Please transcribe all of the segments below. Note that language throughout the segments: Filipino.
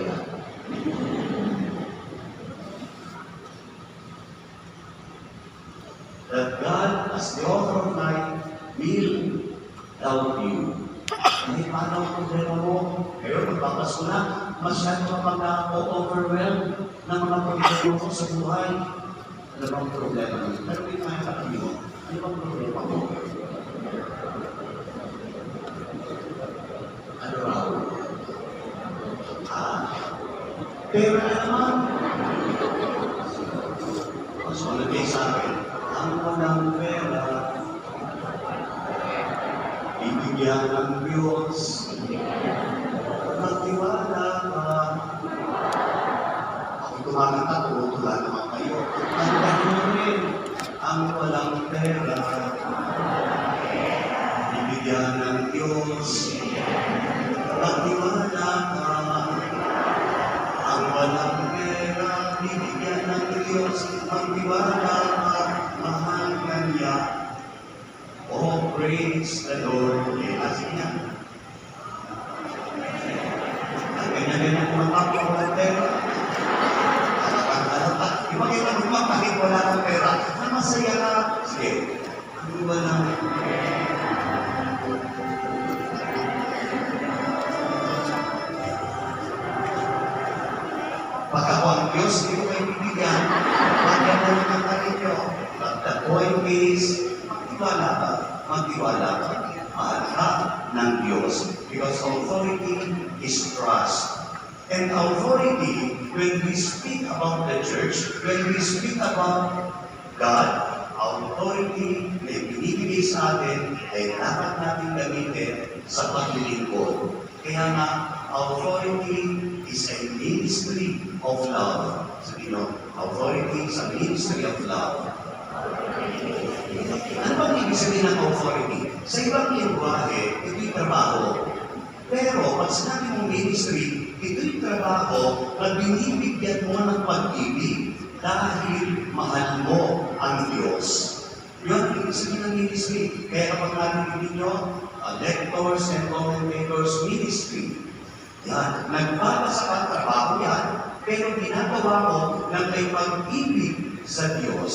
yan? That God, as the author of life, will help you. Hindi paano ang problema mo? Ngayon, magpapasko na, masyado ka pag na-overwhelmed ng mga problema mo sa buhay. Ano bang problema mo? Pero pinakakatabi mo, ano bang problema mo? Ano raw? Pera na naman. Mas malagay sa akin, ang walang pera, ibigyan ng Diyos, magtiwala ka. Ako kumakanta, tumutula naman kayo. Ang rin, ang walang pera, ibigyan ng Diyos, magtiwala ka. Ang walang pera, ibigyan ng Diyos, magtiwala ka, mahal ka niya. Oh, praise the Lord. Kasi niya. Ang ganyan-ganyan kumapap ang walang pera. Ibang-iba naman kahit wala ng pera. Ang masaya ka. Sige. Ang walang pag ako ang Diyos, hindi ko kayo bibigyan. Bagyan mo naman ka ninyo. But the point is, magtiwala ka. Magtiwala ka. Mahal ka ng Diyos. Because authority is trust. And authority, when we speak about the church, when we speak about God, authority na binibigay sa atin ay dapat natin gamitin sa paglilingkod. Kaya nga, authority is a ministry of love. Sabi nyo, authority is a ministry of love. Ano bang ibig sabihin ng authority? Sa ibang lingwahe, ito'y trabaho. Pero, pag sinabi mong ministry, ito'y trabaho na binibigyan mo ng pag-ibig dahil mahal mo ang Diyos. Yun ang ibig sabihin ng ministry. Kaya kapag narinig ninyo, lectors and commentators ministry, yan, nagpapasa ka trabaho yan, pero ginagawa mo ng may pag-ibig sa Diyos.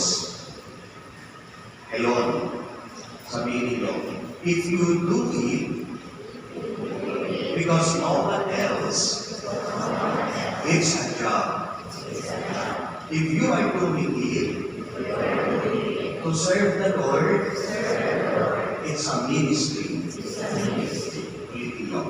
Ngayon, sabihin ninyo, if you do it, because no one else, it's a job. If you are doing it, to serve the Lord, it's a ministry. Ulitin nyo.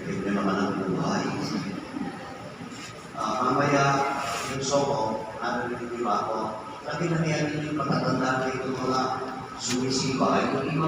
Ganyan naman ang buhay. Mamaya, yung soko, narinig ba ako? Sabi na niyan yung patatanda na itong mga sumisiba, yung iba ba